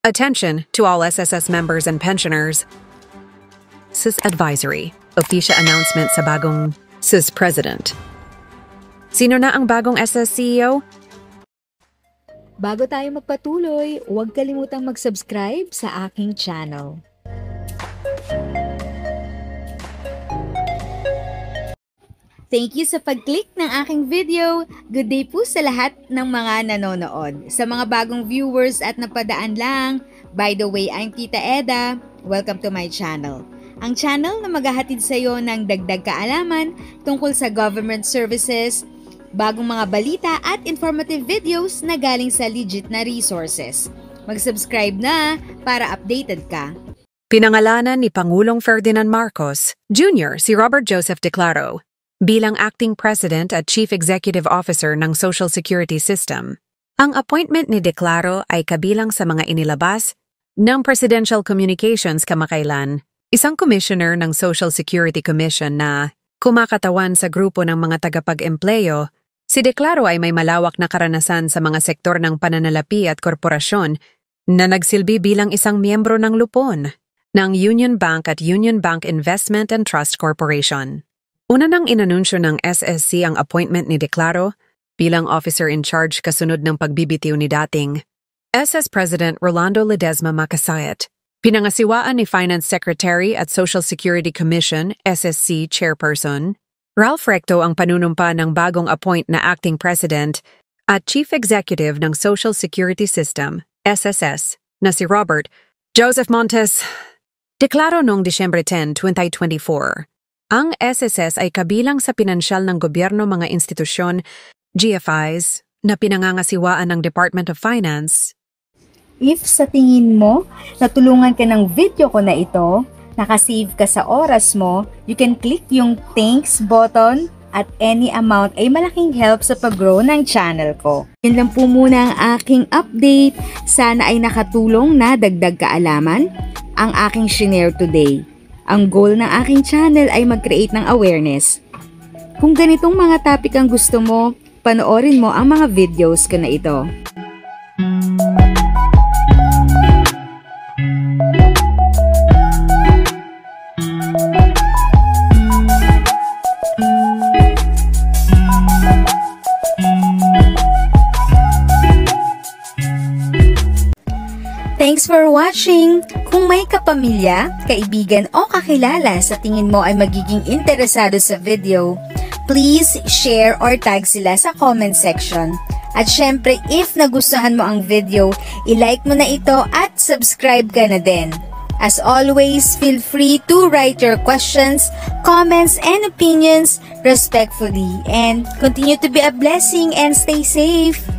Attention to all SSS members and pensioners. SIS Advisory, official announcement sa bagong SIS President. Sino na ang bagong SS CEO? Bago tayo magpatuloy, huwag kalimutang mag-subscribe sa aking channel. Thank you sa pag-click ng aking video. Good day po sa lahat ng mga nanonood. Sa mga bagong viewers at napadaan lang, by the way, I'm Tita Eda. Welcome to my channel. Ang channel na maghahatid sa iyo ng dagdag kaalaman tungkol sa government services, bagong mga balita at informative videos na galing sa legit na resources. Mag-subscribe na para updated ka. Pinangalanan ni Pangulong Ferdinand Marcos Jr. si Robert Joseph Declaro bilang Acting President at Chief Executive Officer ng Social Security System. Ang appointment ni Declaro ay kabilang sa mga inilabas ng Presidential Communications kamakailan, isang commissioner ng Social Security Commission na kumakatawan sa grupo ng mga tagapag-empleyo. Si Declaro ay may malawak na karanasan sa mga sektor ng pananalapi at korporasyon na nagsilbi bilang isang miyembro ng lupon ng Union Bank at Union Bank Investment and Trust Corporation. Una nang inanunsyo ng SSC ang appointment ni Declaro bilang officer in charge kasunod ng pagbibitiw ni dating SS President Rolando Ledesma Makasayat. Pinangasiwaan ni Finance Secretary at Social Security Commission SSC Chairperson Ralph Recto ang panunumpa ng bagong appoint na Acting President at Chief Executive ng Social Security System SSS na si Robert Joseph Montes. Declaro noong Disyembre 10, 2024. Ang SSS ay kabilang sa pinansyal ng gobyerno mga institusyon, GFIs, na pinangangasiwaan ng Department of Finance. If sa tingin mo, natulungan ka ng video ko na ito, nakasave ka sa oras mo, you can click yung thanks button at any amount ay malaking help sa pag-grow ng channel ko. Yun lang po muna ang aking update. Sana ay nakatulong na dagdag kaalaman ang aking share today. Ang goal ng aking channel ay mag-create ng awareness. Kung ganitong mga topic ang gusto mo, panoorin mo ang mga videos ko na ito. Thanks for watching! Kung may kapamilya, kaibigan o kakilala sa tingin mo ay magiging interesado sa video, please share or tag sila sa comment section. At syempre, if nagustuhan mo ang video, i-like mo na ito at subscribe ka na din. As always, feel free to write your questions, comments, and opinions respectfully. And continue to be a blessing and stay safe!